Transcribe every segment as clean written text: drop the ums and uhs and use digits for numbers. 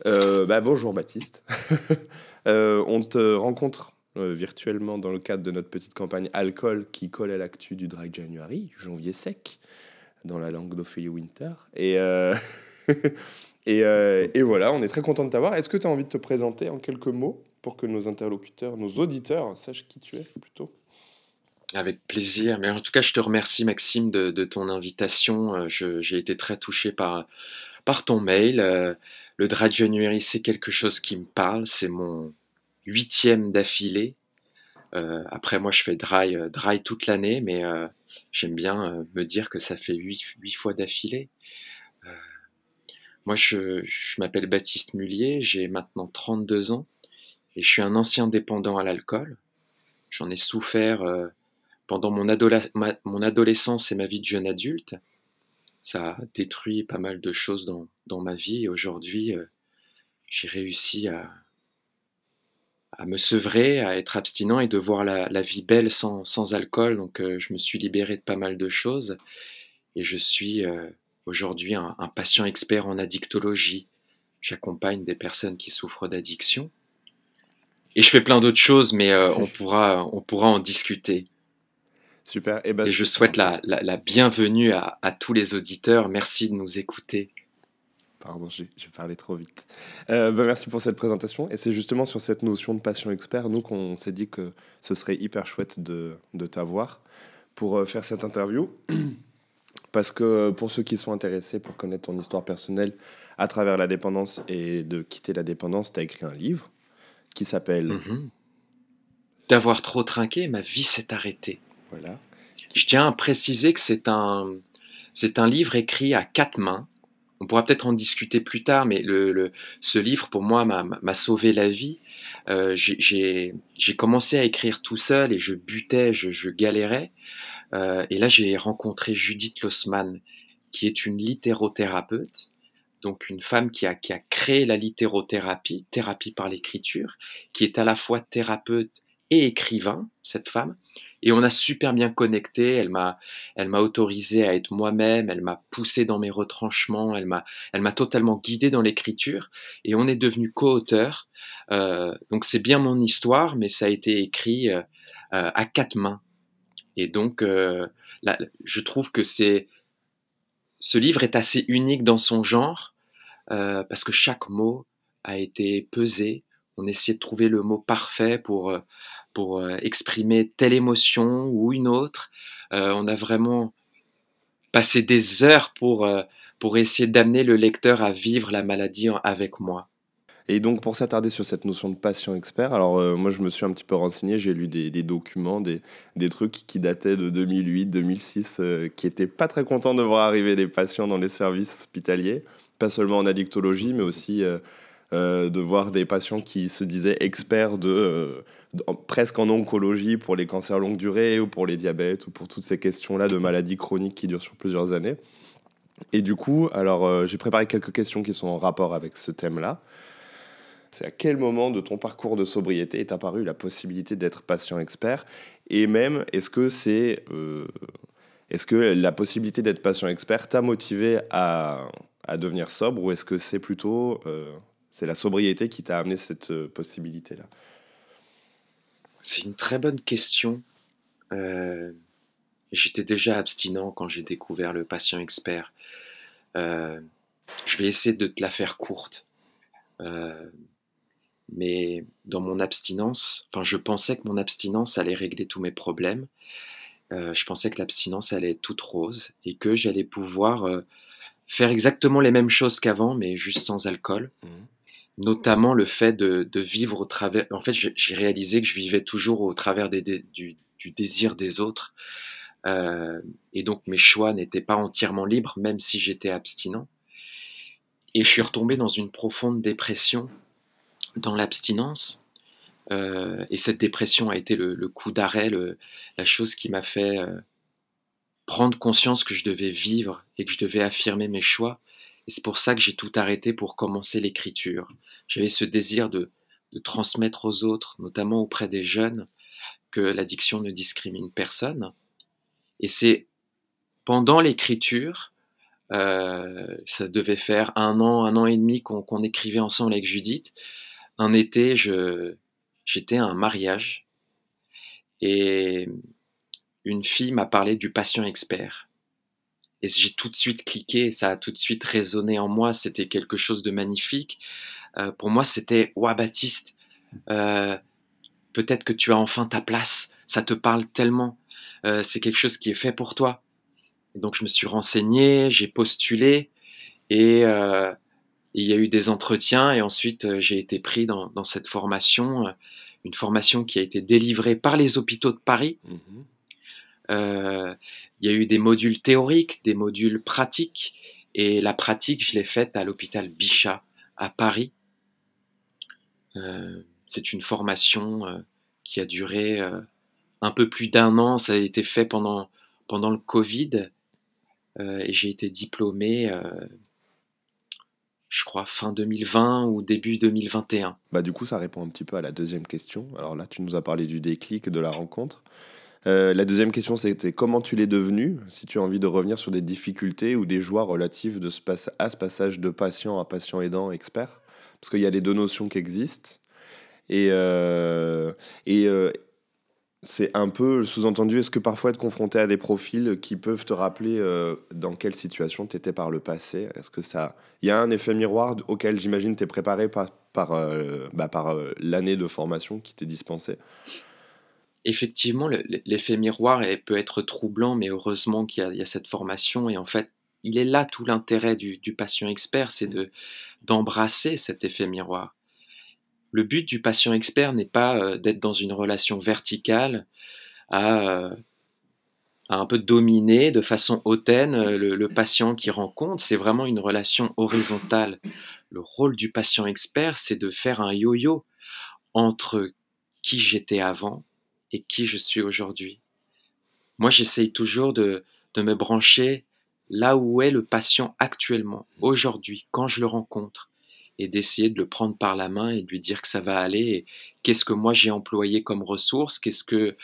Bonjour Baptiste. On te rencontre virtuellement dans le cadre de notre petite campagne alcool qui colle à l'actu du Dry January, janvier sec, dans la langue d'Ophélie Winter. Et voilà, on est très content de t'avoir. Est-ce que tu as envie de te présenter en quelques mots pour que nos interlocuteurs, nos auditeurs sachent qui tu es plutôt? Avec plaisir. Mais en tout cas, je te remercie, Maxime, de ton invitation. J'ai été très touché par ton mail. Le Dry January, c'est quelque chose qui me parle. C'est mon huitième d'affilée. Après, moi, je fais dry toute l'année, mais j'aime bien me dire que ça fait huit fois d'affilée. Euh, Moi, je m'appelle Baptiste Mullier, j'ai maintenant 32 ans et je suis un ancien dépendant à l'alcool. J'en ai souffert pendant mon adolescence et ma vie de jeune adulte. Ça a détruit pas mal de choses dans ma vie et aujourd'hui, j'ai réussi à me sevrer, à être abstinent et de voir la vie belle sans alcool. Donc, je me suis libéré de pas mal de choses et je suis aujourd'hui un patient expert en addictologie. J'accompagne des personnes qui souffrent d'addiction et je fais plein d'autres choses, mais on pourra en discuter. Super. Et ben Et je c'est souhaite la bienvenue à tous les auditeurs. Merci de nous écouter. Pardon, j'ai parlé trop vite. Merci pour cette présentation. Et c'est justement sur cette notion de patient expert, nous, qu'on s'est dit que ce serait hyper chouette de t'avoir pour faire cette interview. Parce que pour ceux qui sont intéressés pour connaître ton histoire personnelle à travers la dépendance et de quitter la dépendance, tu as écrit un livre qui s'appelle... Mhm. D'avoir trop trinqué, ma vie s'est arrêtée. Voilà. Je tiens à préciser que c'est un livre écrit à quatre mains. On pourra peut-être en discuter plus tard, mais ce livre, pour moi, m'a sauvé la vie. J'ai commencé à écrire tout seul et je butais, je galérais. Et là, j'ai rencontré Judith Lossman, qui est une littérothérapeute, donc une femme qui a créé la littérothérapie, thérapie par l'écriture, qui est à la fois thérapeute et écrivain, cette femme. Et on a super bien connecté. Elle m'a autorisé à être moi-même. Elle m'a poussé dans mes retranchements. Elle m'a totalement guidé dans l'écriture. Et on est devenus co-auteurs. Donc c'est bien mon histoire, mais ça a été écrit à quatre mains. Et donc, là, je trouve que ce livre est assez unique dans son genre parce que chaque mot a été pesé. On essayait de trouver le mot parfait pour exprimer telle émotion ou une autre. On a vraiment passé des heures pour essayer d'amener le lecteur à vivre la maladie avec moi. Et donc, pour s'attarder sur cette notion de patient expert, alors moi je me suis un petit peu renseigné, j'ai lu des documents, des trucs qui dataient de 2008, 2006, qui étaient pas très contents de voir arriver des patients dans les services hospitaliers, pas seulement en addictologie, mais aussi de voir des patients qui se disaient experts presque en oncologie pour les cancers longue durée ou pour les diabètes ou pour toutes ces questions-là de maladies chroniques qui durent sur plusieurs années. Et du coup, alors j'ai préparé quelques questions qui sont en rapport avec ce thème-là. C'est à quel moment de ton parcours de sobriété est apparue la possibilité d'être patient expert? Et même, est-ce que la possibilité d'être patient expert t'a motivé à devenir sobre ou est-ce que c'est plutôt c'est la sobriété qui t'a amené cette possibilité-là? C'est une très bonne question. Euh, J'étais déjà abstinent quand j'ai découvert le patient expert. Euh, je vais essayer de te la faire courte. Euh, mais dans mon abstinence, enfin, je pensais que mon abstinence allait régler tous mes problèmes. Je pensais que l'abstinence allait être toute rose et que j'allais pouvoir faire exactement les mêmes choses qu'avant, mais juste sans alcool. Mhm. Notamment le fait de vivre au travers. En fait, j'ai réalisé que je vivais toujours au travers du désir des autres. Et donc mes choix n'étaient pas entièrement libres, même si j'étais abstinent. Et je suis retombé dans une profonde dépression dans l'abstinence. Et cette dépression a été le coup d'arrêt, la chose qui m'a fait prendre conscience que je devais vivre et que je devais affirmer mes choix. Et c'est pour ça que j'ai tout arrêté pour commencer l'écriture. J'avais ce désir de transmettre aux autres, notamment auprès des jeunes, que l'addiction ne discrimine personne. Et c'est pendant l'écriture Ça devait faire un an et demi qu'on écrivait ensemble avec Judith. Un été, j'étais à un mariage et une fille m'a parlé du patient expert. Et j'ai tout de suite cliqué, ça a tout de suite résonné en moi, c'était quelque chose de magnifique. Pour moi, c'était « Ouah Baptiste, euh, peut-être que tu as enfin ta place, ça te parle tellement, c'est quelque chose qui est fait pour toi. » Et donc je me suis renseigné, j'ai postulé et il y a eu des entretiens et ensuite j'ai été pris dans cette formation, une formation qui a été délivrée par les hôpitaux de Paris. Mhm. Il y a eu des modules théoriques, des modules pratiques et la pratique je l'ai faite à l'hôpital Bichat à Paris. C'est une formation qui a duré un peu plus d'un an, ça a été fait pendant le Covid et j'ai été diplômé je crois fin 2020 ou début 2021. Bah, du coup, ça répond un petit peu à la deuxième question. Alors là, tu nous as parlé du déclic, de la rencontre. La deuxième question, c'était comment tu l'es devenu, si tu as envie de revenir sur des difficultés ou des joies relatives à ce passage de patient à patient aidant expert. Parce qu'il y a les deux notions qui existent. Et, euh, et c'est un peu le sous-entendu, est-ce que parfois être confronté à des profils qui peuvent te rappeler dans quelle situation tu étais par le passé? Est-ce que ça... Il y a un effet miroir auquel j'imagine tu es préparé par l'année de formation qui t'est dispensée. Effectivement, l'effet miroir peut être troublant, mais heureusement qu'il y a cette formation. Et en fait, il est là tout l'intérêt du patient expert, c'est d'embrasser cet effet miroir. Le but du patient expert n'est pas d'être dans une relation verticale à, à un peu dominer de façon hautaine le patient qui rencontre. C'est vraiment une relation horizontale. Le rôle du patient expert, c'est de faire un yo-yo entre qui j'étais avant et qui je suis aujourd'hui. Moi, j'essaye toujours de me brancher là où est le patient actuellement, aujourd'hui, quand je le rencontre, et d'essayer de le prendre par la main et de lui dire que ça va aller, et qu'est-ce que moi j'ai employé comme ressources, qu'est-ce que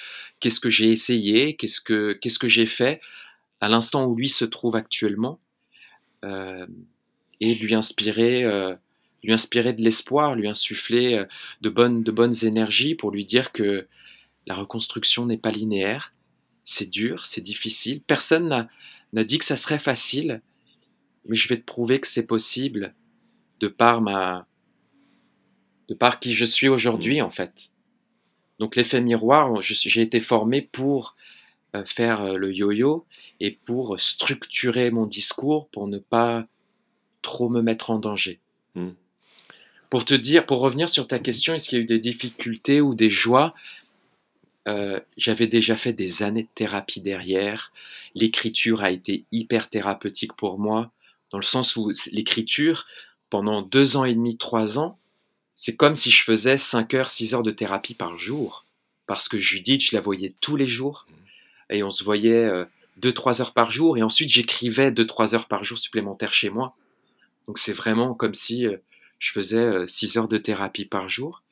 j'ai essayé, qu'est-ce que j'ai fait à l'instant où lui se trouve actuellement, euh, et lui inspirer de l'espoir, lui insuffler de bonnes énergies pour lui dire que la reconstruction n'est pas linéaire, c'est dur, c'est difficile. Personne n'a dit que ça serait facile, mais je vais te prouver que c'est possible de par de par qui je suis aujourd'hui, en fait. Donc l'effet miroir, j'ai été formé pour faire le yo-yo et pour structurer mon discours pour ne pas trop me mettre en danger. Mm. Pour te dire, pour revenir sur ta question, est-ce qu'il y a eu des difficultés ou des joies? J'avais déjà fait des années de thérapie derrière. L'écriture a été hyper thérapeutique pour moi, dans le sens où l'écriture, pendant 2 ans et demi, 3 ans, c'est comme si je faisais 5 heures, 6 heures de thérapie par jour. Parce que Judith, je la voyais tous les jours, et on se voyait 2-3 heures par jour, et ensuite j'écrivais 2-3 heures par jour supplémentaires chez moi. Donc c'est vraiment comme si je faisais 6 heures de thérapie par jour.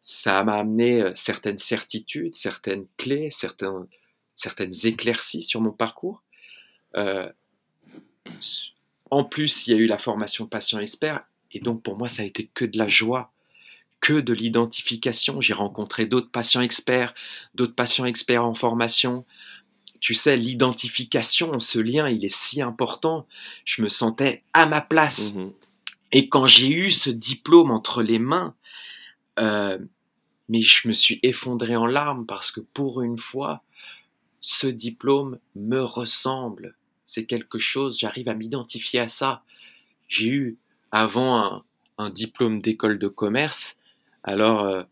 Ça m'a amené certaines certitudes, certaines clés, certaines éclaircies sur mon parcours. Euh, En plus, il y a eu la formation patient expert, et donc pour moi, ça a été que de la joie, que de l'identification. J'ai rencontré d'autres patients experts en formation. Tu sais, l'identification, ce lien, il est si important. Je me sentais à ma place. Mhm. Et quand j'ai eu ce diplôme entre les mains, euh, mais je me suis effondré en larmes parce que pour une fois, ce diplôme me ressemble. C'est quelque chose, j'arrive à m'identifier à ça. J'ai eu avant un diplôme d'école de commerce, alors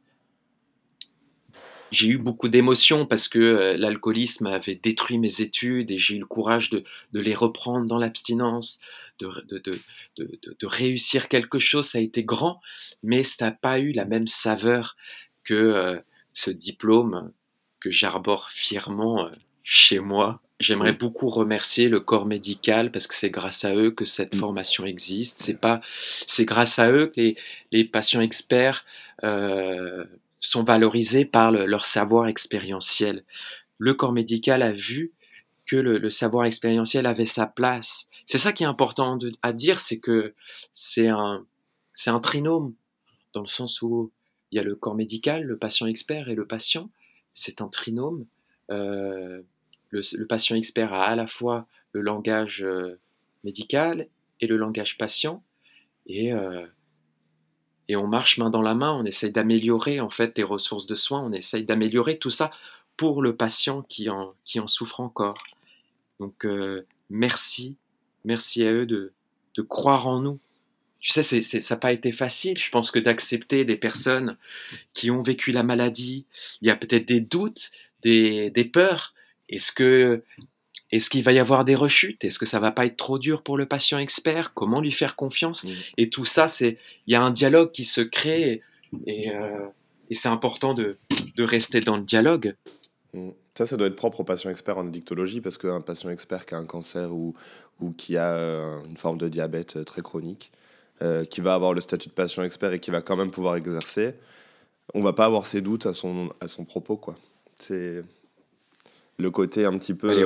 j'ai eu beaucoup d'émotions parce que l'alcoolisme avait détruit mes études et j'ai eu le courage de les reprendre dans l'abstinence, de réussir quelque chose. Ça a été grand, mais ça n'a pas eu la même saveur que ce diplôme que j'arbore fièrement chez moi. J'aimerais Oui. beaucoup remercier le corps médical parce que c'est grâce à eux que cette formation existe. C'est grâce à eux que les patients experts sont valorisés par leur savoir expérientiel. Le corps médical a vu que le savoir expérientiel avait sa place. C'est ça qui est important à dire, c'est que c'est un trinôme, dans le sens où il y a le corps médical, le patient expert et le patient. C'est un trinôme. Euh, le patient expert a à la fois le langage médical et le langage patient, et, euh, et on marche main dans la main, on essaye d'améliorer en fait les ressources de soins, on essaye d'améliorer tout ça pour le patient qui en souffre encore. Donc merci, merci à eux de croire en nous. Tu sais, ça n'a pas été facile. Je pense que d'accepter des personnes qui ont vécu la maladie, il y a peut-être des doutes, des peurs. Est-ce qu'il va y avoir des rechutes? Est-ce que ça va pas être trop dur pour le patient expert? Comment lui faire confiance? Et tout ça, il y a un dialogue qui se crée, et, euh, et c'est important de rester dans le dialogue. Ça doit être propre aux patients experts en addictologie, parce qu'un patient expert qui a un cancer ou qui a une forme de diabète très chronique, qui va avoir le statut de patient expert et qui va quand même pouvoir exercer, on va pas avoir ses doutes à son propos, quoi. C'est le côté un petit peu... Les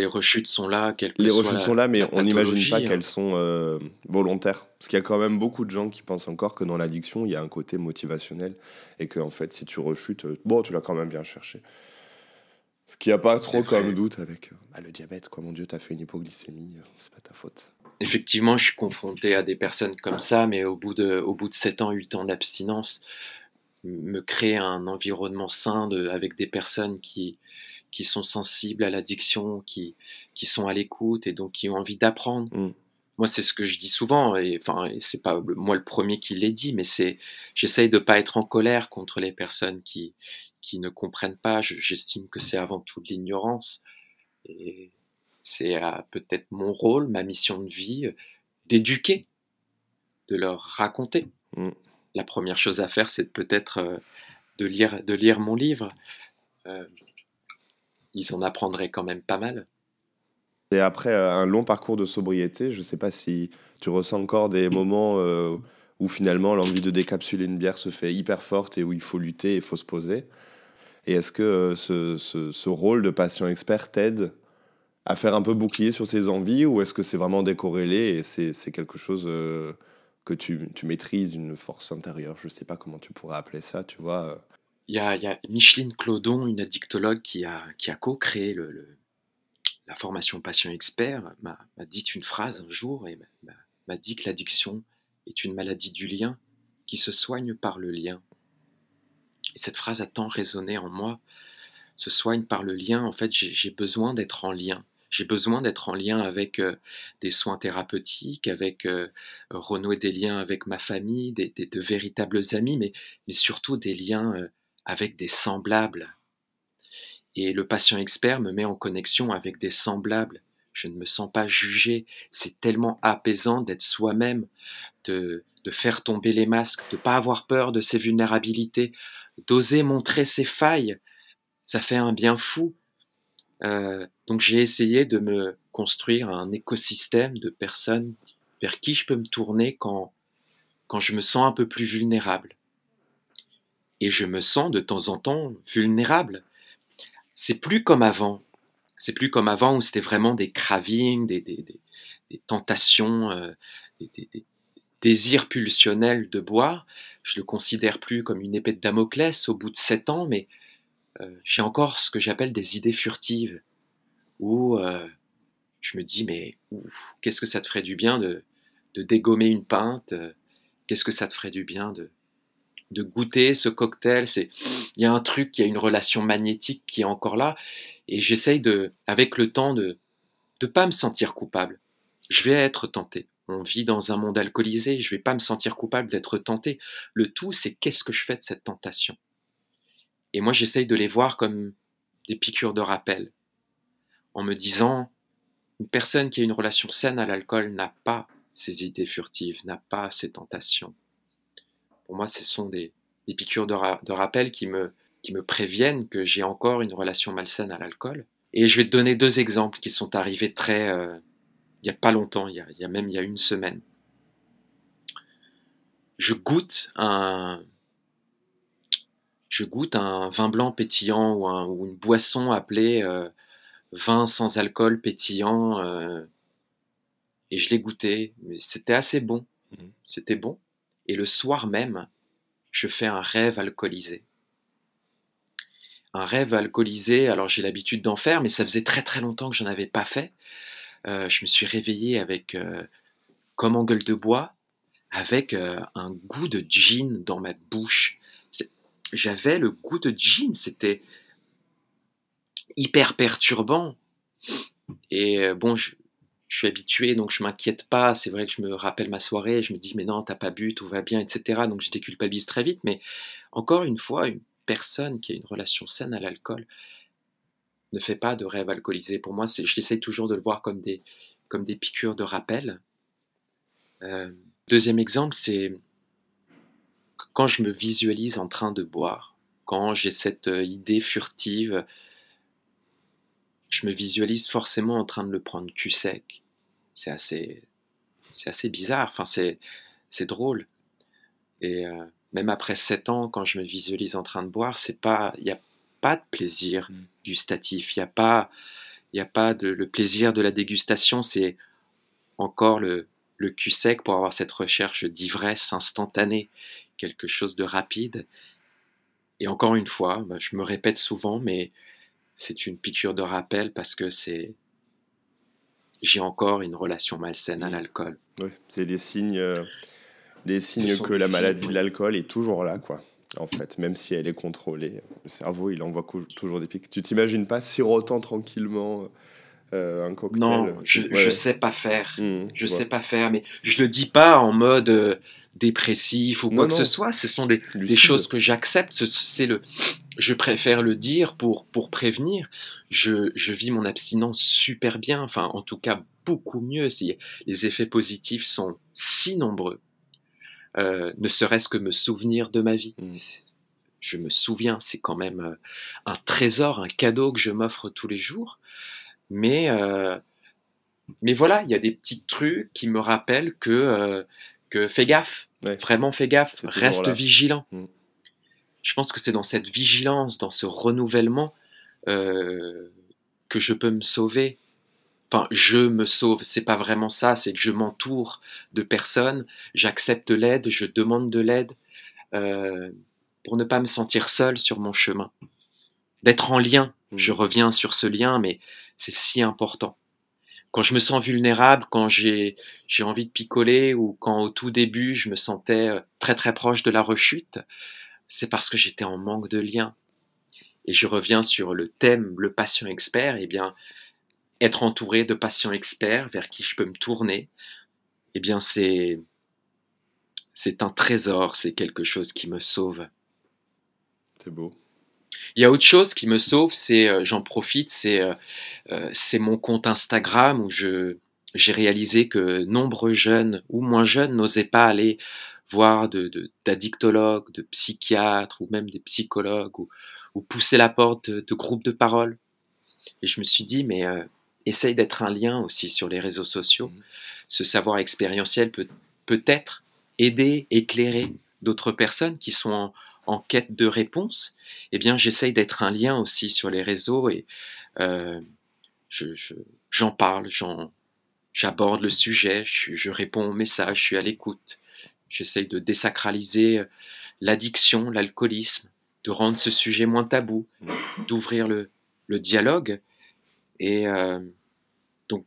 rechutes sont là, quelle que les soit rechutes sont là, mais la on n'imagine pas pathologie, qu'elles sont volontaires. Parce qu'il y a quand même beaucoup de gens qui pensent encore que dans l'addiction, il y a un côté motivationnel et que, en fait, si tu rechutes, bon, tu l'as quand même bien cherché. Ce qu'il n'y a pas trop comme doute avec le diabète, quoi. Mon Dieu, t'as fait une hypoglycémie, c'est pas ta faute. Effectivement, je suis confronté à des personnes comme ça, mais au bout de 7 ans, 8 ans d'abstinence, me créer un environnement sain avec des personnes qui sont sensibles à l'addiction, qui sont à l'écoute et donc qui ont envie d'apprendre. Moi, c'est ce que je dis souvent, et c'est pas moi le premier qui l'ai dit, mais j'essaye de pas être en colère contre les personnes qui ne comprennent pas. J'estime que c'est avant tout de l'ignorance, et c'est peut-être mon rôle, ma mission de vie, d'éduquer, de leur raconter. La première chose à faire, c'est peut-être de lire mon livre. Ils en apprendraient quand même pas mal. Et après un long parcours de sobriété, je sais pas si tu ressens encore des moments où finalement l'envie de décapsuler une bière se fait hyper forte et où il faut lutter et il faut se poser. Et est-ce que ce rôle de patient expert t'aide à faire un peu bouclier sur ses envies, ou est-ce que c'est vraiment décorrélé et c'est quelque chose que tu maîtrises, une force intérieure? Je sais pas comment tu pourrais appeler ça, tu vois. Il y a Micheline Clodon, une addictologue qui a co-créé la formation patient expert, m'a dit une phrase un jour, et m'a dit que l'addiction est une maladie du lien qui se soigne par le lien. Et cette phrase a tant résonné en moi. Se soigne par le lien. En fait, j'ai besoin d'être en lien. J'ai besoin d'être en lien avec des soins thérapeutiques, avec renouer des liens avec ma famille, de véritables amis, mais surtout des liens avec des semblables. Et le patient expert me met en connexion avec des semblables. Je ne me sens pas jugé. C'est tellement apaisant d'être soi-même, de faire tomber les masques, de ne pas avoir peur de ses vulnérabilités, d'oser montrer ses failles. Ça fait un bien fou. Donc j'ai essayé de me construire un écosystème de personnes vers qui je peux me tourner quand je me sens un peu plus vulnérable. Et je me sens de temps en temps vulnérable. C'est plus comme avant. C'est plus comme avant où c'était vraiment des cravings, des tentations, des désirs pulsionnels de boire. Je le considère plus comme une épée de Damoclès au bout de 7 ans, mais j'ai encore ce que j'appelle des idées furtives, où je me dis, mais qu'est-ce que ça te ferait du bien de dégommer une pinte, qu'est-ce que ça te ferait du bien de goûter ce cocktail. Il y a un truc, il y a une relation magnétique qui est encore là, et j'essaye avec le temps de pas me sentir coupable. Je vais être tenté. On vit dans un monde alcoolisé, je vais pas me sentir coupable d'être tenté. Le tout, c'est qu'est-ce que je fais de cette tentation. Et moi, j'essaye de les voir comme des piqûres de rappel, en me disant, une personne qui a une relation saine à l'alcool n'a pas ces idées furtives, n'a pas ces tentations. Pour moi, ce sont des piqûres de rappel qui me préviennent que j'ai encore une relation malsaine à l'alcool. Et je vais te donner 2 exemples qui sont arrivés il n'y a pas longtemps, il y a une semaine. Je goûte un vin blanc pétillant ou une boisson appelée vin sans alcool pétillant, et je l'ai goûté, mais c'était assez bon. Mhm. C'était bon. Et le soir même, je fais un rêve alcoolisé. Un rêve alcoolisé, alors j'ai l'habitude d'en faire, mais ça faisait très très longtemps que j'en avais pas fait. Je me suis réveillé avec, comme en gueule de bois, avec un goût de gin dans ma bouche. J'avais le goût de gin, c'était hyper perturbant. Et bon, je suis habitué, donc je m'inquiète pas. C'est vrai que je me rappelle ma soirée, je me dis, mais non, t'as pas bu, tout va bien, etc. Donc je déculpabilise très vite. Mais encore une fois, une personne qui a une relation saine à l'alcool ne fait pas de rêve alcoolisé. Pour moi, j'essaye toujours de le voir comme des piqûres de rappel. Euh, Deuxième exemple, c'est quand je me visualise en train de boire, quand j'ai cette idée furtive, je me visualise forcément en train de le prendre cul sec. C'est assez, c'est assez bizarre, enfin c'est drôle. Et même après 7 ans, quand je me visualise en train de boire, il n'y a pas de plaisir gustatif, il y a pas le plaisir de la dégustation, c'est encore le cul sec pour avoir cette recherche d'ivresse instantanée, quelque chose de rapide. Et encore une fois, bah, je me répète souvent, mais c'est une piqûre de rappel parce que j'ai encore une relation malsaine à l'alcool. Oui, c'est des Ce signes sont que des la signes, maladie de oui. l'alcool est toujours là, quoi. En fait, même si elle est contrôlée, le cerveau, il envoie toujours des pics. Tu t'imagines pas sirotant tranquillement un Non, cocktail? Ouais, je ouais. sais pas faire. Je Je sais vois. pas faire, mais je le dis pas en mode dépressif ou quoi Non, que ce non, soit. Ce sont des lucide. choses que j'accepte. Je préfère le dire pour prévenir. Je vis mon abstinence super bien. Enfin, en tout cas, beaucoup mieux. Les effets positifs sont si nombreux. Ne serait-ce que me souvenir de ma vie. Mm. Je me souviens, c'est quand même un trésor, un cadeau que je m'offre tous les jours. Mais mais voilà, il y a des petits trucs qui me rappellent que fais gaffe, Ouais, vraiment fais gaffe, c'est toujours reste là. vigilant. Mm. Je pense que c'est dans cette vigilance, dans ce renouvellement euh, que je peux me sauver. Enfin, je me sauve, c'est pas vraiment ça, c'est que je m'entoure de personnes, j'accepte l'aide, je demande de l'aide euh, pour ne pas me sentir seul sur mon chemin. D'être en lien, je Mm. reviens sur ce lien, mais c'est si important. Quand je me sens vulnérable, quand j'ai envie de picoler ou quand au tout début je me sentais très très proche de la rechute, c'est parce que j'étais en manque de lien. Et je reviens sur le thème, le patient expert, eh bien, être entouré de patients experts vers qui je peux me tourner, eh bien, c'est un trésor, c'est quelque chose qui me sauve. C'est beau. Il y a autre chose qui me sauve, j'en profite, c'est mon compte Instagram où j'ai réalisé que nombreux jeunes ou moins jeunes n'osaient pas aller voir d'addictologues, de psychiatres ou même des psychologues ou pousser la porte de groupes de parole. Et je me suis dit, mais essaye d'être un lien aussi sur les réseaux sociaux. Mm. Ce savoir expérientiel peut-être aider, éclairer d'autres personnes qui sont en quête de réponses. Eh bien, j'essaye d'être un lien aussi sur les réseaux et euh, je, je- j'en parle, j'aborde le sujet, je réponds aux messages, je suis à l'écoute. J'essaye de désacraliser l'addiction, l'alcoolisme, de rendre ce sujet moins tabou, d'ouvrir le dialogue. Et donc,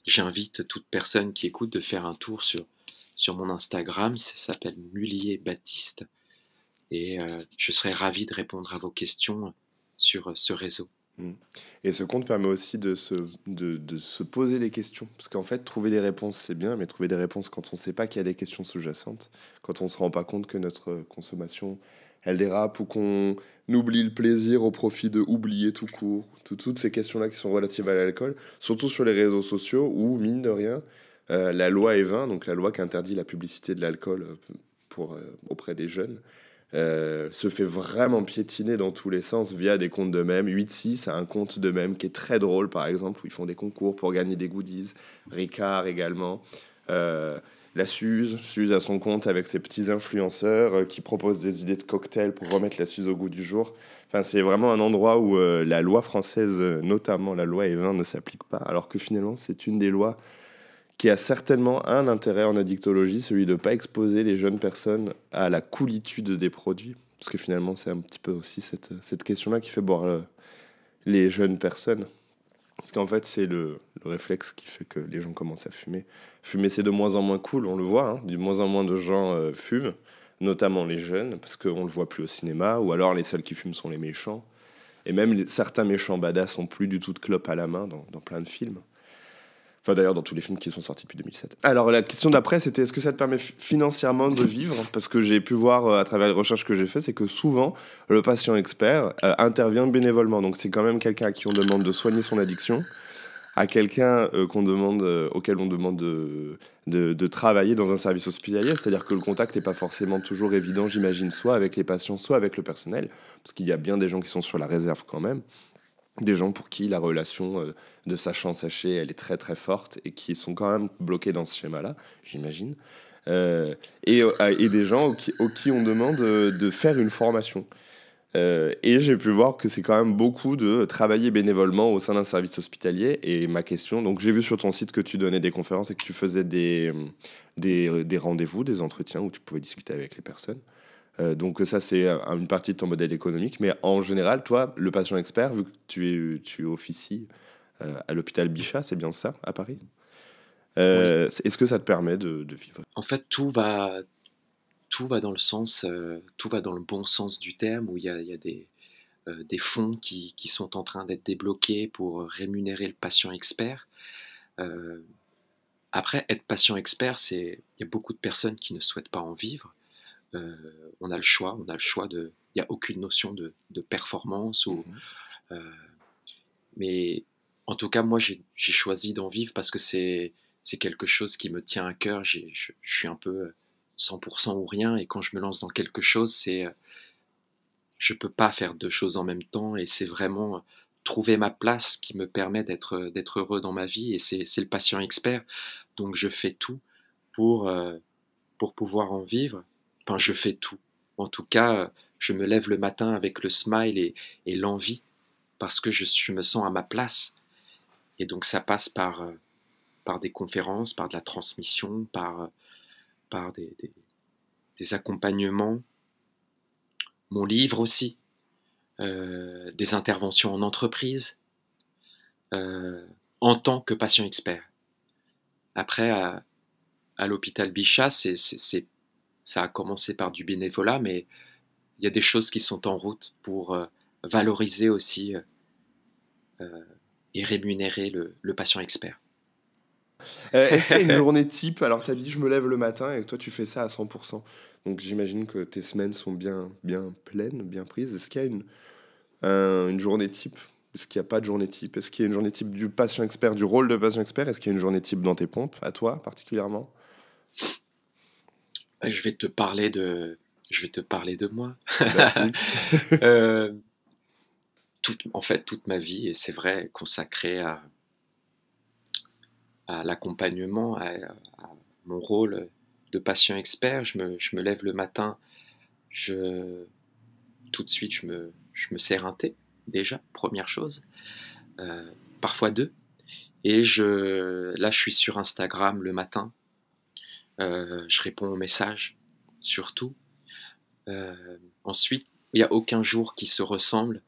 j'invite toute personne qui écoute de faire un tour sur mon Instagram. Ça s'appelle Mulier Baptiste. Et je serais ravi de répondre à vos questions sur ce réseau. Mm. Et ce compte permet aussi de se poser des questions. Parce qu'en fait, trouver des réponses, c'est bien, mais trouver des réponses quand on ne sait pas qu'il y a des questions sous-jacentes, quand on ne se rend pas compte que notre consommation, elle dérape ou qu'on oublie le plaisir au profit de oublier tout court. Toutes ces questions-là qui sont relatives à l'alcool, surtout sur les réseaux sociaux où, mine de rien, la loi E20, donc la loi qui interdit la publicité de l'alcool auprès des jeunes, se fait vraiment piétiner dans tous les sens via des comptes de mèmes. 8-6 a un compte de mèmes qui est très drôle, par exemple, où ils font des concours pour gagner des goodies. Ricard également. Euh, la Suze à son compte avec ses petits influenceurs qui proposent des idées de cocktails pour remettre la Suze au goût du jour. Enfin, c'est vraiment un endroit où la loi française, notamment la loi Evin, ne s'applique pas, alors que finalement, c'est une des lois qui a certainement un intérêt en addictologie, celui de ne pas exposer les jeunes personnes à la coolitude des produits. Parce que finalement, c'est un petit peu aussi cette question-là qui fait boire les jeunes personnes. Parce qu'en fait, c'est le réflexe qui fait que les gens commencent à fumer. Fumer, c'est de moins en moins cool, on le voit. Hein, de moins en moins de gens fument, notamment les jeunes, parce qu'on le voit plus au cinéma, ou alors les seuls qui fument sont les méchants. Et même certains méchants badass ont plus du tout de clope à la main dans plein de films. Enfin, d'ailleurs, dans tous les films qui sont sortis depuis 2007. Alors, la question d'après, c'était est-ce que ça te permet financièrement de vivre? Parce que j'ai pu voir à travers les recherches que j'ai faites, c'est que souvent, le patient expert intervient bénévolement. Donc, c'est quand même quelqu'un à qui on demande de soigner son addiction, à quelqu'un auquel on demande de travailler dans un service hospitalier. C'est-à-dire que le contact n'est pas forcément toujours évident, j'imagine, soit avec les patients, soit avec le personnel. Parce qu'il y a bien des gens qui sont sur la réserve quand même. Des gens pour qui la relation de sachant-sacher, elle est très très forte et qui sont quand même bloqués dans ce schéma-là, j'imagine. Et des gens aux qui on demande de faire une formation. Et j'ai pu voir que c'est quand même beaucoup de travailler bénévolement au sein d'un service hospitalier. Et ma question, donc j'ai vu sur ton site que tu donnais des conférences et que tu faisais des rendez-vous, des entretiens où tu pouvais discuter avec les personnes. Donc ça, c'est une partie de ton modèle économique. Mais en général, toi, le patient expert, vu que tu officies à l'hôpital Bichat, c'est bien ça, à Paris, Oui. est-ce que ça te permet de vivre? En fait, tout va dans le sens, tout va dans le bon sens du terme, où il y a des fonds qui sont en train d'être débloqués pour rémunérer le patient expert. Euh, Après, être patient expert, il y a beaucoup de personnes qui ne souhaitent pas en vivre. Euh, on a le choix de, il n'y a aucune notion de performance Mhm. euh, mais en tout cas, moi, j'ai choisi d'en vivre parce que c'est quelque chose qui me tient à cœur. Je suis un peu 100% ou rien, et quand je me lance dans quelque chose, je peux pas faire deux choses en même temps, et c'est vraiment trouver ma place qui me permet d'être heureux dans ma vie, et c'est le patient expert. Donc je fais tout pour pour pouvoir en vivre. Enfin, je fais tout. En tout cas, je me lève le matin avec le smile et l'envie, parce que je me sens à ma place. Et donc ça passe par des conférences, par de la transmission, par des accompagnements, mon livre aussi, des interventions en entreprise, euh, en tant que patient expert. Après, à l'hôpital Bichat, ça a commencé par du bénévolat, mais il y a des choses qui sont en route pour valoriser aussi euh, et rémunérer le patient expert. Est-ce qu'il y a une journée type? Alors, tu as dit je me lève le matin et toi, tu fais ça à 100%. Donc, j'imagine que tes semaines sont bien pleines, bien prises. Est-ce qu'il y a une journée type? Est-ce qu'il n'y a pas de journée type? Est-ce qu'il y a une journée type du patient expert, du rôle de patient expert? Est-ce qu'il y a une journée type dans tes pompes, à toi particulièrement? Je vais te parler je vais te parler de moi. Bah oui. Euh, En fait, toute ma vie, et c'est vrai, consacrée à l'accompagnement, à mon rôle de patient expert. Je me lève le matin, je, tout de suite, je me sers un thé, déjà, première chose, euh, parfois deux. Et là, je suis sur Instagram le matin, je réponds aux messages, surtout. Ensuite, il n'y a aucun jour qui se ressemble.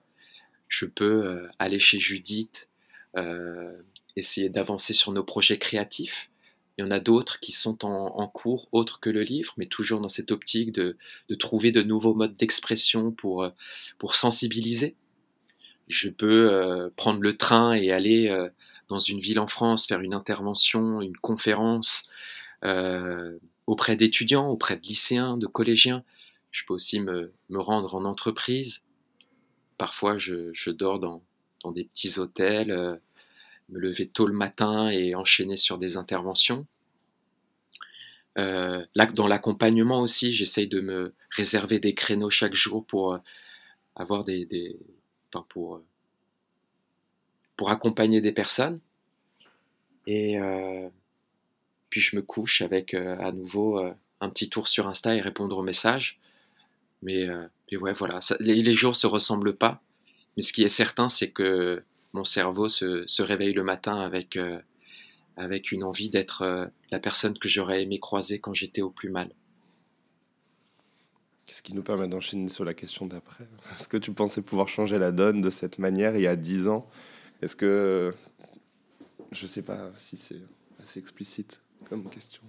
Je peux aller chez Judith, euh, essayer d'avancer sur nos projets créatifs. Il y en a d'autres qui sont en cours, autres que le livre, mais toujours dans cette optique de trouver de nouveaux modes d'expression pour sensibiliser. Je peux prendre le train et aller dans une ville en France, faire une intervention, une conférence euh, auprès d'étudiants, auprès de lycéens, de collégiens. Je peux aussi me rendre en entreprise. Parfois, je dors dans des petits hôtels, me lever tôt le matin et enchaîner sur des interventions. Là, dans l'accompagnement aussi, j'essaye de me réserver des créneaux chaque jour pour avoir enfin, pour accompagner des personnes. Et puis je me couche avec à nouveau un petit tour sur Insta et répondre aux messages. Mais ouais, voilà, les jours se ressemblent pas. Mais ce qui est certain, c'est que mon cerveau se réveille le matin avec une envie d'être la personne que j'aurais aimé croiser quand j'étais au plus mal. Ce qui nous permet d'enchaîner sur la question d'après. Est-ce que tu pensais pouvoir changer la donne de cette manière il y a 10 ans? Est-ce que... Je sais pas si c'est assez explicite comme question.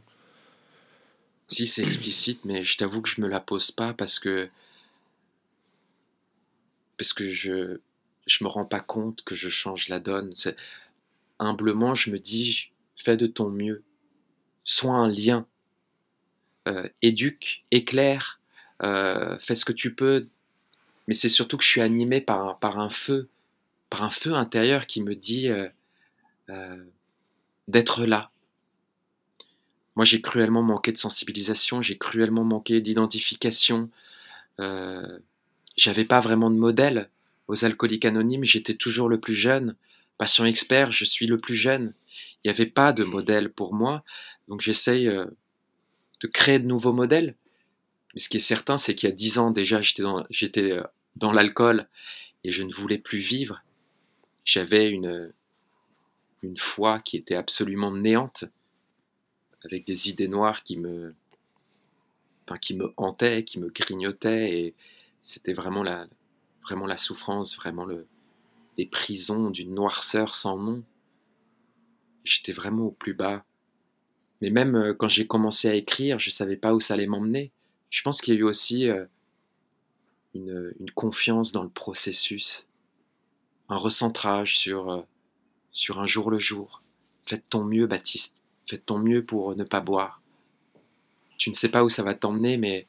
Si, c'est explicite, mais je t'avoue que je me la pose pas parce que je me rends pas compte que je change la donne. Humblement, je me dis, fais de ton mieux. Sois un lien. Éduque, éclaire, fais ce que tu peux. Mais c'est surtout que je suis animé par un feu intérieur qui me dit euh, d'être là. Moi, j'ai cruellement manqué de sensibilisation, j'ai cruellement manqué d'identification. Euh, J'avais pas vraiment de modèle. Aux Alcooliques Anonymes, j'étais toujours le plus jeune. Patient expert, je suis le plus jeune. Il n'y avait pas de modèle pour moi. Donc j'essaye de créer de nouveaux modèles. Mais ce qui est certain, c'est qu'il y a 10 ans déjà, j'étais dans l'alcool et je ne voulais plus vivre. J'avais une foi qui était absolument néante, avec des idées noires qui me hantaient, qui me grignotaient. Et c'était vraiment la souffrance, vraiment les prisons d'une noirceur sans nom. J'étais vraiment au plus bas. Mais même quand j'ai commencé à écrire, je ne savais pas où ça allait m'emmener. Je pense qu'il y a eu aussi une confiance dans le processus, un recentrage sur un jour le jour. Fais de ton mieux, Baptiste. Fais de ton mieux pour ne pas boire. Tu ne sais pas où ça va t'emmener, mais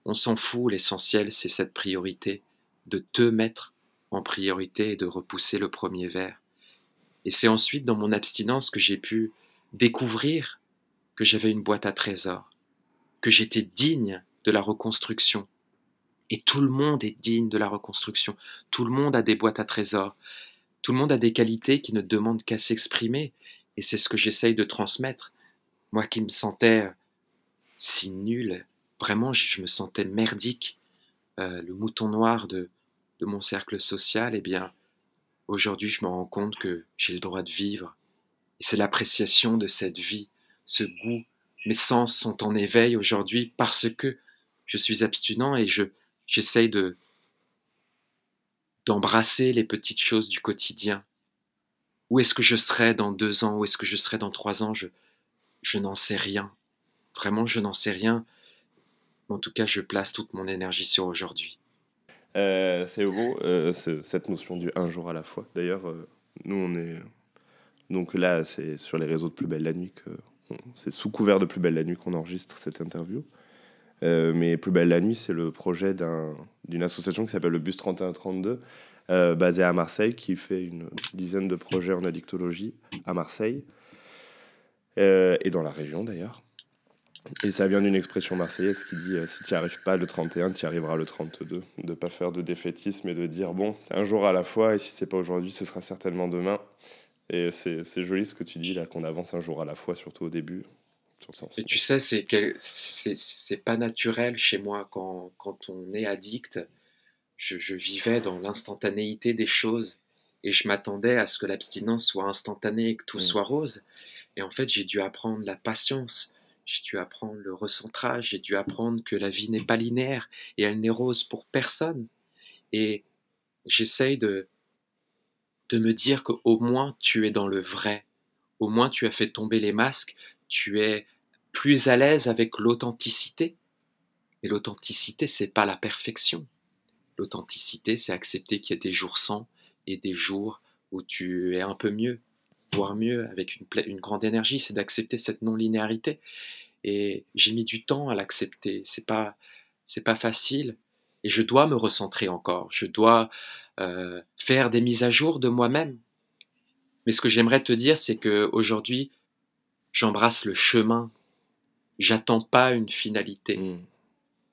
on s'en fout. L'essentiel, c'est cette priorité, de te mettre en priorité et de repousser le premier verre. Et c'est ensuite dans mon abstinence que j'ai pu découvrir que j'avais une boîte à trésors, que j'étais digne de la reconstruction. Et tout le monde est digne de la reconstruction. Tout le monde a des boîtes à trésors. Tout le monde a des qualités qui ne demandent qu'à s'exprimer. Et c'est ce que j'essaye de transmettre. Moi qui me sentais si nul, vraiment, je me sentais merdique, le mouton noir de mon cercle social, eh bien, aujourd'hui, je me rends compte que j'ai le droit de vivre. Et c'est l'appréciation de cette vie, ce goût. Mes sens sont en éveil aujourd'hui parce que je suis abstinent et j'essaye d'embrasser les petites choses du quotidien. Où est-ce que je serai dans 2 ans? Où est-ce que je serai dans 3 ans? Je n'en sais rien. Vraiment, je n'en sais rien. En tout cas, je place toute mon énergie sur aujourd'hui. C'est beau, cette notion du un jour à la fois. D'ailleurs, nous, on est... Donc là, c'est sur les réseaux de Plus Belle la Nuit que... C'est sous couvert de Plus Belle la Nuit qu'on enregistre cette interview. Mais Plus Belle la Nuit, c'est le projet d'une association qui s'appelle le Bus 3132, basée à Marseille, qui fait une dizaine de projets en addictologie à Marseille, et dans la région d'ailleurs. Et ça vient d'une expression marseillaise qui dit si tu n'y arrives pas le 31, tu y arriveras le 32. De ne pas faire de défaitisme et de dire bon, un jour à la fois, et si c'est pas aujourd'hui, ce sera certainement demain. Et c'est joli ce que tu dis là, qu'on avance un jour à la fois, surtout au début. Et tu sais, c'est pas naturel chez moi quand on est addict. Je vivais dans l'instantanéité des choses et je m'attendais à ce que l'abstinence soit instantanée et que tout soit rose. Et en fait, j'ai dû apprendre la patience, j'ai dû apprendre le recentrage, j'ai dû apprendre que la vie n'est pas linéaire et elle n'est rose pour personne. Et j'essaye de me dire qu'au moins tu es dans le vrai, au moins tu as fait tomber les masques, tu es plus à l'aise avec l'authenticité. Et l'authenticité, c'est pas la perfection. L'authenticité, c'est accepter qu'il y a des jours sans et des jours où tu es un peu mieux, voire mieux, avec une grande énergie. C'est d'accepter cette non-linéarité. Et j'ai mis du temps à l'accepter. C'est pas facile. Et je dois me recentrer encore. Je dois faire des mises à jour de moi-même. Mais ce que j'aimerais te dire, c'est que aujourd'hui, j'embrasse le chemin. J'attends pas une finalité.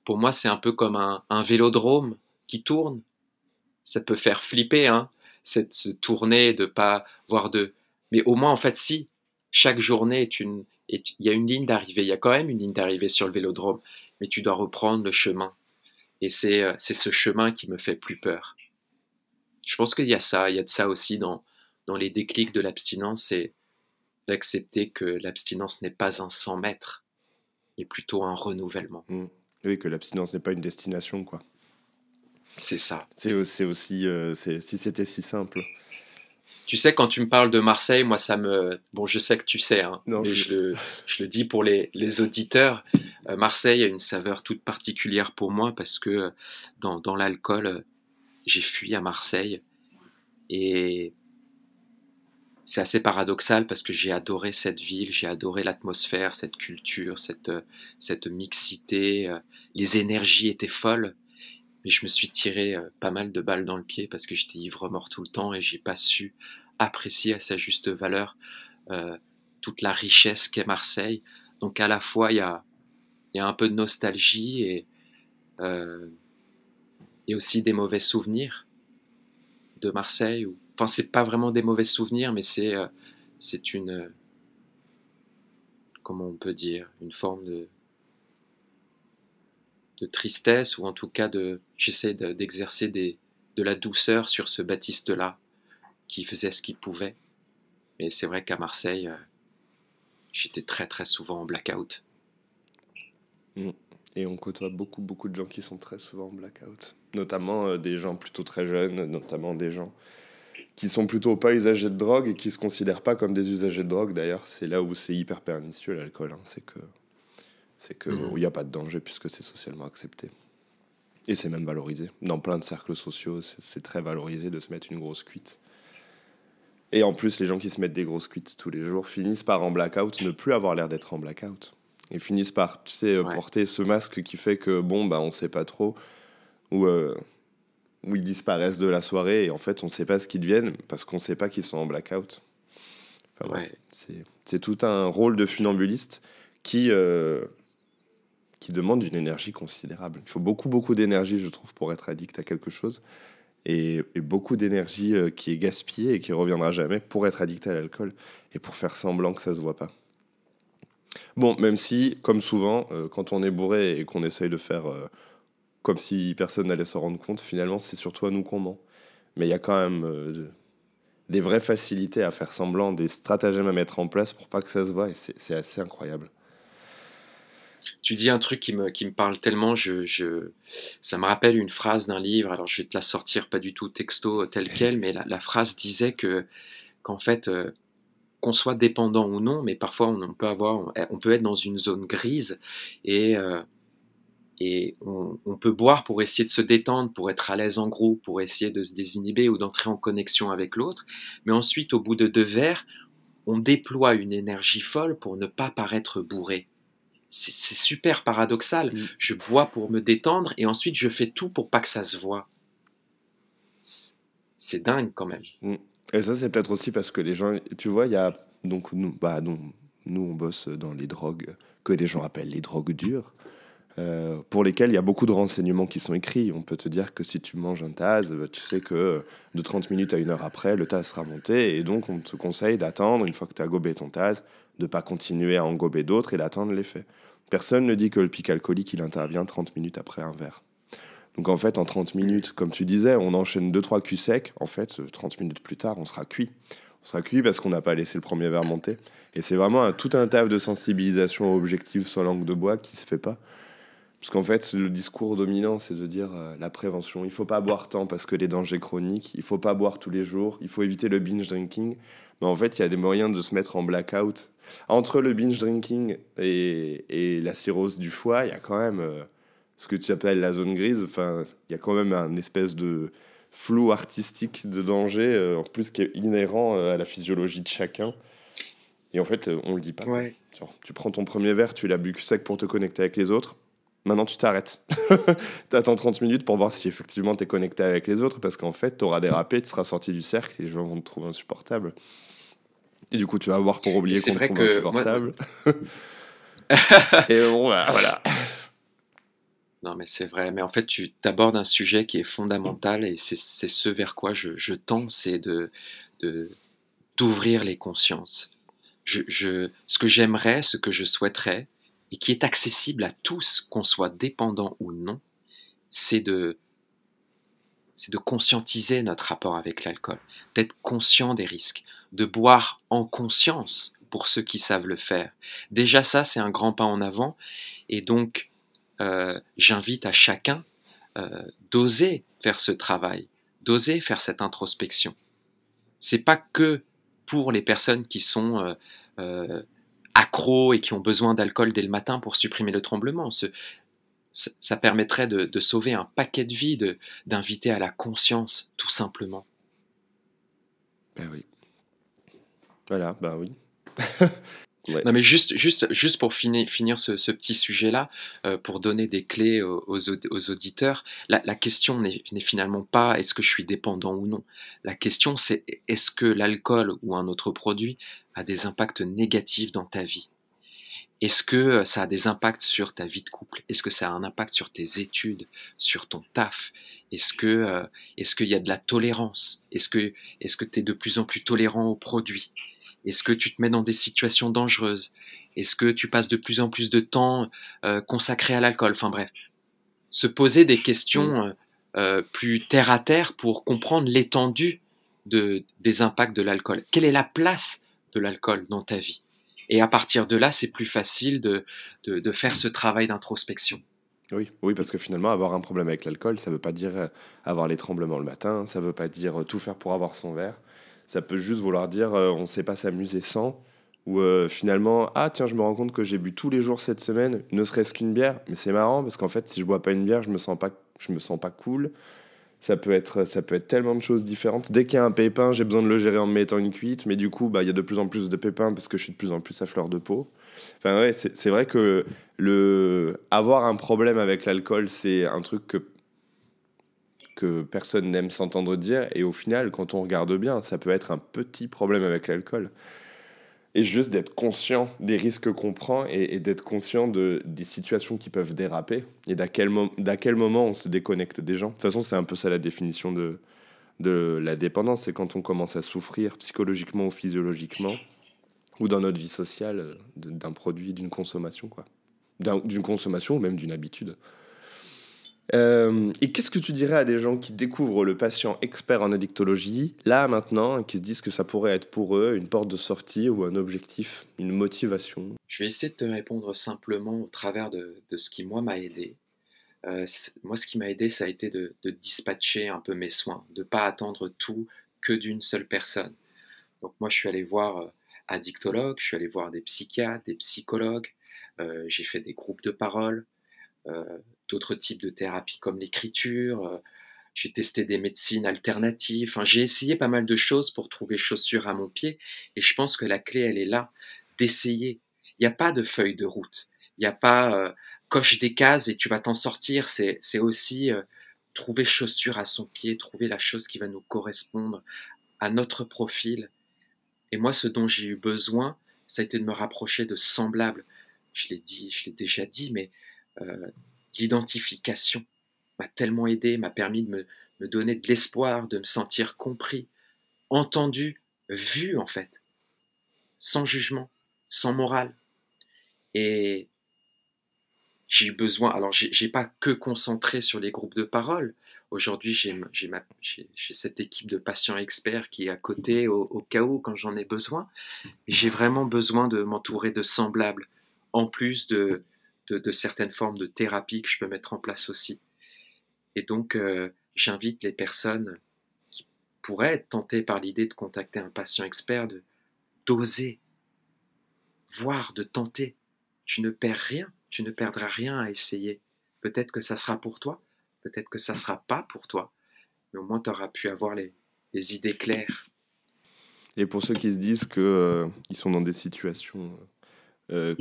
Pour moi, c'est un peu comme un vélodrome qui tourne. Ça peut faire flipper, hein, se tourner, de pas voir de... Mais au moins, en fait, si, chaque journée est et il y a une ligne d'arrivée, il y a quand même une ligne d'arrivée sur le vélodrome, mais tu dois reprendre le chemin. Et c'est ce chemin qui me fait plus peur. Je pense qu'il y a ça, il y a de ça aussi dans les déclics de l'abstinence, c'est d'accepter que l'abstinence n'est pas un 100 mètres, mais plutôt un renouvellement. Mm. Oui, que l'abstinence n'est pas une destination, quoi. C'est ça. C'est aussi, si c'était si simple. Tu sais, quand tu me parles de Marseille, moi, ça me... Bon, je sais que tu sais, hein, Non, mais je le dis pour les auditeurs. Marseille a une saveur toute particulière pour moi parce que dans l'alcool, j'ai fui à Marseille. Et c'est assez paradoxal parce que j'ai adoré cette ville, j'ai adoré l'atmosphère, cette culture, cette mixité. Les énergies étaient folles, mais je me suis tiré pas mal de balles dans le pied parce que j'étais ivre-mort tout le temps et j'ai pas su apprécier à sa juste valeur euh, toute la richesse qu'est Marseille. Donc à la fois, il y a un peu de nostalgie euh, et aussi des mauvais souvenirs de Marseille. Enfin, c'est pas vraiment des mauvais souvenirs, mais c'est une, comment on peut dire, une forme de tristesse, ou en tout cas j'essaie d'exercer de la douceur sur ce Baptiste-là, qui faisait ce qu'il pouvait. Mais c'est vrai qu'à Marseille, j'étais très très souvent en blackout. Mm. Et on côtoie beaucoup, beaucoup de gens qui sont très souvent en blackout. Notamment des gens plutôt très jeunes, notamment des gens qui sont plutôt pas usagers de drogue et qui se considèrent pas comme des usagers de drogue. D'ailleurs, c'est là où c'est hyper pernicieux l'alcool. Hein. C'est que où il n'y a pas de danger puisque c'est socialement accepté. Et c'est même valorisé. Dans plein de cercles sociaux, c'est très valorisé de se mettre une grosse cuite. Et en plus, les gens qui se mettent des grosses cuites tous les jours finissent par en blackout ne plus avoir l'air d'être en blackout. Ils finissent par, tu sais, Ouais. porter ce masque qui fait que, bon, bah, on sait pas trop, où, où ils disparaissent de la soirée et en fait, on sait pas ce qu'ils deviennent parce qu'on sait pas qu'ils sont en blackout. Enfin bref, Ouais. c'est tout un rôle de funambuliste qui, euh, qui demande une énergie considérable. Il faut beaucoup, beaucoup d'énergie, je trouve, pour être addict à quelque chose. Et beaucoup d'énergie qui est gaspillée et qui reviendra jamais pour être addict à l'alcool et pour faire semblant que ça se voit pas. Bon, même si, comme souvent, quand on est bourré et qu'on essaye de faire comme si personne n'allait s'en rendre compte, finalement, c'est surtout à nous qu'on ment. Mais il y a quand même des vraies facilités à faire semblant, des stratagèmes à mettre en place pour pas que ça se voit, et c'est assez incroyable. Tu dis un truc qui me parle tellement, ça me rappelle une phrase d'un livre, alors je vais te la sortir pas du tout texto tel quel, mais la phrase disait qu'en fait, qu'on soit dépendant ou non, mais parfois on peut être dans une zone grise et, euh, et on peut boire pour essayer de se détendre, pour être à l'aise en groupe, pour essayer de se désinhiber ou d'entrer en connexion avec l'autre, mais ensuite au bout de 2 verres, on déploie une énergie folle pour ne pas paraître bourré. C'est super paradoxal. Mm. Je bois pour me détendre et ensuite je fais tout pour pas que ça se voit. C'est dingue quand même. Mm. Et ça, c'est peut-être aussi parce que les gens, tu vois, il y a donc nous, on bosse dans les drogues que les gens appellent les drogues dures. Pour lesquels il y a beaucoup de renseignements qui sont écrits. On peut te dire que si tu manges un Taz, tu sais que de 30 minutes à 1 heure après, le Taz sera monté, et donc on te conseille d'attendre, une fois que tu as gobé ton Taz, de pas continuer à en gober d'autres et d'attendre l'effet. Personne ne dit que le pic alcoolique, il intervient 30 minutes après un verre. Donc en fait, en 30 minutes, comme tu disais, on enchaîne 2-3 culs secs. En fait, 30 minutes plus tard, on sera cuit. On sera cuit parce qu'on n'a pas laissé le premier verre monter. Et c'est vraiment tout un taf de sensibilisation objective sur langue de bois qui se fait pas. Parce qu'en fait, le discours dominant, c'est de dire la prévention. Il faut pas boire tant parce que les dangers chroniques. Il faut pas boire tous les jours. Il faut éviter le binge drinking. Mais en fait, il y a des moyens de se mettre en blackout. Entre le binge drinking et la cirrhose du foie, il y a quand même ce que tu appelles la zone grise. Enfin, il y a quand même un espèce de flou artistique de danger, en plus qui est inhérent à la physiologie de chacun. Et en fait, on le dit pas, quoi. Ouais. Genre, tu prends ton premier verre, tu l'as bu sec pour te connecter avec les autres. Maintenant, tu t'arrêtes. Tu attends 30 minutes pour voir si effectivement tu es connecté avec les autres, parce qu'en fait, tu auras dérapé, tu seras sorti du cercle et les gens vont te trouver insupportable. Et du coup, tu vas boire pour Et oublier c'est qu'on te vrai trouve que insupportable. Et bon, bah, voilà. non, mais c'est vrai. Mais en fait, tu abordes un sujet qui est fondamental et c'est ce vers quoi je tends, c'est de d'ouvrir les consciences. Ce que j'aimerais, ce que je souhaiterais, et qui est accessible à tous, qu'on soit dépendant ou non, c'est c'est de conscientiser notre rapport avec l'alcool, d'être conscient des risques, de boire en conscience pour ceux qui savent le faire. Déjà ça, c'est un grand pas en avant, et donc j'invite à chacun d'oser faire ce travail, d'oser faire cette introspection. C'est pas que pour les personnes qui sont accros et qui ont besoin d'alcool dès le matin pour supprimer le tremblement. Ça permettrait de sauver un paquet de vies, d'inviter à la conscience, tout simplement. Ben oui. Voilà, ben oui. Ouais. Non, mais juste pour finir ce petit sujet-là, pour donner des clés aux auditeurs, la question n'est finalement pas est-ce que je suis dépendant ou non. La question, c'est est-ce que l'alcool ou un autre produit a des impacts négatifs dans ta vie? Est-ce que ça a des impacts sur ta vie de couple? Est-ce que ça a un impact sur tes études, sur ton taf? Est-ce qu'il y a de la tolérance? Est-ce que tu es de plus en plus tolérant aux produits? Est-ce que tu te mets dans des situations dangereuses? Est-ce que tu passes de plus en plus de temps consacré à l'alcool? Enfin bref, se poser des questions plus terre à terre pour comprendre l'étendue des impacts de l'alcool. Quelle est la place de l'alcool dans ta vie? Et à partir de là, c'est plus facile de faire ce travail d'introspection. Oui, oui, parce que finalement, avoir un problème avec l'alcool, ça veut pas dire avoir les tremblements le matin, ça veut pas dire tout faire pour avoir son verre. Ça peut juste vouloir dire on sait pas s'amuser sans, ou finalement, ah tiens, je me rends compte que j'ai bu tous les jours cette semaine, ne serait-ce qu'une bière, mais c'est marrant parce qu'en fait, si je bois pas une bière, je me sens pas cool. Ça peut être tellement de choses différentes. Dès qu'il y a un pépin, j'ai besoin de le gérer en me mettant une cuite, mais du coup, bah, il y a de plus en plus de pépins parce que je suis de plus en plus à fleur de peau. Enfin, ouais, c'est vrai que avoir un problème avec l'alcool, c'est un truc que personne n'aime s'entendre dire. Et au final, quand on regarde bien, ça peut être un petit problème avec l'alcool. Et juste d'être conscient des risques qu'on prend et d'être conscient des situations qui peuvent déraper et d'à quel moment on se déconnecte des gens. De toute façon, c'est un peu ça la définition de la dépendance, c'est quand on commence à souffrir psychologiquement ou physiologiquement ou dans notre vie sociale d'un produit, d'une consommation, quoi. D'une consommation ou même d'une habitude. Et qu'est-ce que tu dirais à des gens qui découvrent le patient expert en addictologie, là maintenant, et qui se disent que ça pourrait être pour eux une porte de sortie ou un objectif, une motivation? Je vais essayer de te répondre simplement au travers de ce qui, moi, m'a aidé. Moi, ce qui m'a aidé, ça a été de dispatcher un peu mes soins, de ne pas attendre tout que d'une seule personne. Donc moi, je suis allé voir addictologues, je suis allé voir des psychiatres, des psychologues, j'ai fait des groupes de parole, euh, d'autres types de thérapies comme l'écriture, j'ai testé des médecines alternatives, enfin, j'ai essayé pas mal de choses pour trouver chaussure à mon pied, et je pense que la clé, elle est là, d'essayer. Il n'y a pas de feuille de route, il n'y a pas coche des cases et tu vas t'en sortir, c'est aussi trouver chaussure à son pied, trouver la chose qui va nous correspondre à notre profil. Et moi, ce dont j'ai eu besoin, ça a été de me rapprocher de semblables. Je l'ai dit, je l'ai déjà dit, mais euh, l'identification m'a tellement aidé, m'a permis de me donner de l'espoir, de me sentir compris, entendu, vu en fait, sans jugement, sans morale. Et j'ai eu besoin, alors j'ai pas que concentré sur les groupes de parole. Aujourd'hui, j'ai cette équipe de patients experts qui est à côté au cas où quand j'en ai besoin. J'ai vraiment besoin de m'entourer de semblables, en plus de certaines formes de thérapie que je peux mettre en place aussi. Et donc, j'invite les personnes qui pourraient être tentées par l'idée de contacter un patient expert, d'oser, voire de tenter. Tu ne perds rien, tu ne perdras rien à essayer. Peut-être que ça sera pour toi, peut-être que ça ne sera pas pour toi, mais au moins tu auras pu avoir les idées claires. Et pour ceux qui se disent que ils sont dans des situations,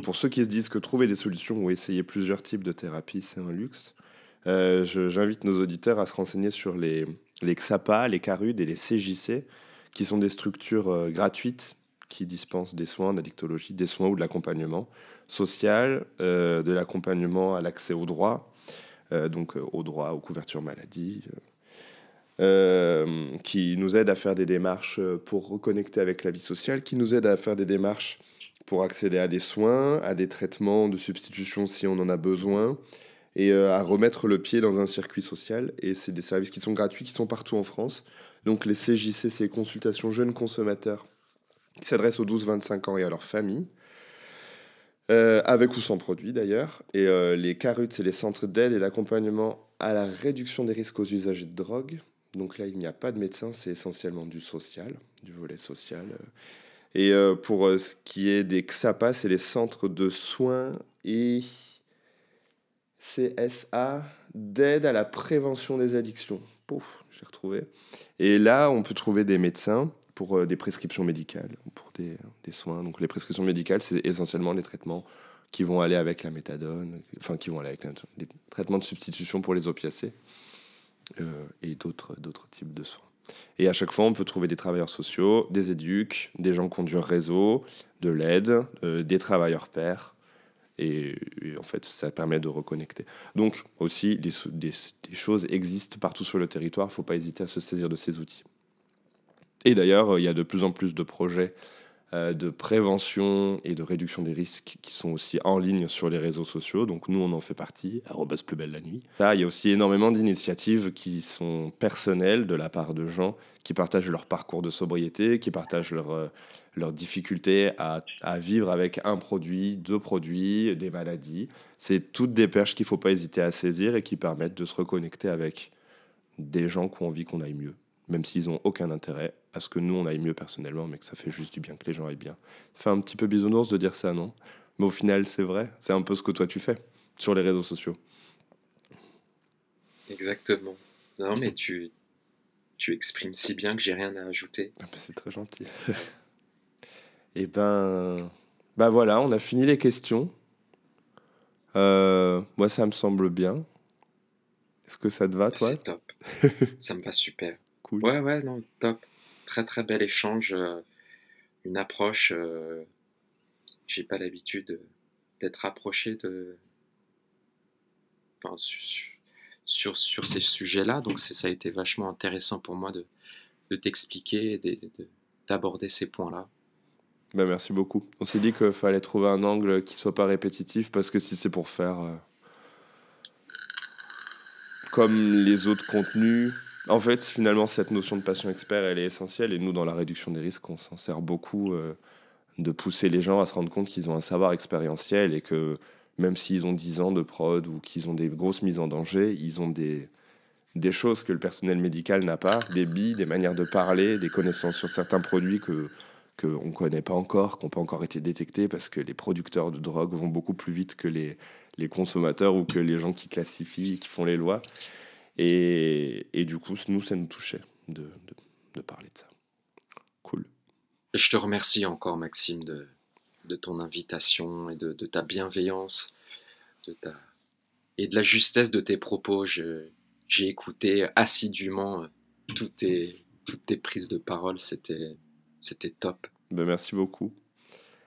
pour ceux qui se disent que trouver des solutions ou essayer plusieurs types de thérapies, c'est un luxe, j'invite nos auditeurs à se renseigner sur les XAPA, les CARUD et les CJC, qui sont des structures gratuites qui dispensent des soins d'addictologie, des soins ou de l'accompagnement social, de l'accompagnement à l'accès aux droits, donc aux droits, aux couvertures maladie, qui nous aident à faire des démarches pour reconnecter avec la vie sociale, qui nous aident à faire des démarches pour accéder à des soins, à des traitements de substitution si on en a besoin, et à remettre le pied dans un circuit social. Et c'est des services qui sont gratuits, qui sont partout en France. Donc les CJC, c'est Consultations Jeunes Consommateurs, qui s'adressent aux 12-25 ans et à leurs familles, avec ou sans produit d'ailleurs. Et les CARUT, c'est les centres d'aide et d'accompagnement à la réduction des risques aux usagers de drogue. Donc là, il n'y a pas de médecin, c'est essentiellement du social, du volet social. Et pour ce qui est des XAPA, c'est les centres de soins et CSA d'aide à la prévention des addictions. Pouf, j'ai retrouvé. Et là, on peut trouver des médecins pour des prescriptions médicales, pour des soins. Donc les prescriptions médicales, c'est essentiellement les traitements qui vont aller avec la méthadone, enfin qui vont aller avec les traitements de substitution pour les opiacés et d'autres types de soins. Et à chaque fois, on peut trouver des travailleurs sociaux, des éducs, des gens qui ont du réseau, de l'aide, des travailleurs pairs. Et en fait, ça permet de reconnecter. Donc aussi, des choses existent partout sur le territoire. Il ne faut pas hésiter à se saisir de ces outils. Et d'ailleurs, il y a de plus en plus de projets de prévention et de réduction des risques qui sont aussi en ligne sur les réseaux sociaux. Donc nous, on en fait partie, @plus belle la nuit. Là, il y a aussi énormément d'initiatives qui sont personnelles de la part de gens qui partagent leur parcours de sobriété, qui partagent leurs difficultés à vivre avec un produit, deux produits, des maladies. C'est toutes des perches qu'il ne faut pas hésiter à saisir et qui permettent de se reconnecter avec des gens qui ont envie qu'on aille mieux, même s'ils n'ont aucun intérêt à ce que nous, on aille mieux personnellement, mais que ça fait juste du bien que les gens aillent bien. Ça fait un petit peu bisounours de dire ça, non? Mais au final, c'est vrai. C'est un peu ce que toi, tu fais sur les réseaux sociaux. Exactement. Non, mais tu exprimes si bien que j'ai rien à ajouter. Ah ben, c'est très gentil. Et ben voilà, on a fini les questions. Moi, ça me semble bien. Est-ce que ça te va, toi? C'est top. Ça me va super. Cool. Ouais, ouais, non, top. Très, très bel échange. Une approche. J'ai pas l'habitude d'être approché enfin, sur ces sujets-là. Donc, ça a été vachement intéressant pour moi de t'expliquer et d'aborder ces points-là. Ben, merci beaucoup. On s'est dit qu'il fallait trouver un angle qui soit pas répétitif, parce que si c'est pour faire comme les autres contenus, en fait, finalement, cette notion de patient expert, elle est essentielle. Et nous, dans la réduction des risques, on s'en sert beaucoup de pousser les gens à se rendre compte qu'ils ont un savoir expérientiel et que même s'ils ont 10 ans de prod ou qu'ils ont des grosses mises en danger, ils ont des choses que le personnel médical n'a pas, des billes, des manières de parler, des connaissances sur certains produits qu'on ne connaît pas encore, qui n'ont pas encore été détectés, parce que les producteurs de drogue vont beaucoup plus vite que les consommateurs ou que les gens qui classifient, qui font les lois. Et du coup, nous, ça nous touchait de parler de ça. Cool. Et je te remercie encore, Maxime, de ton invitation et de ta bienveillance de ta, et de la justesse de tes propos. J'ai écouté assidûment toutes tes prises de parole. C'était top. Ben, merci beaucoup.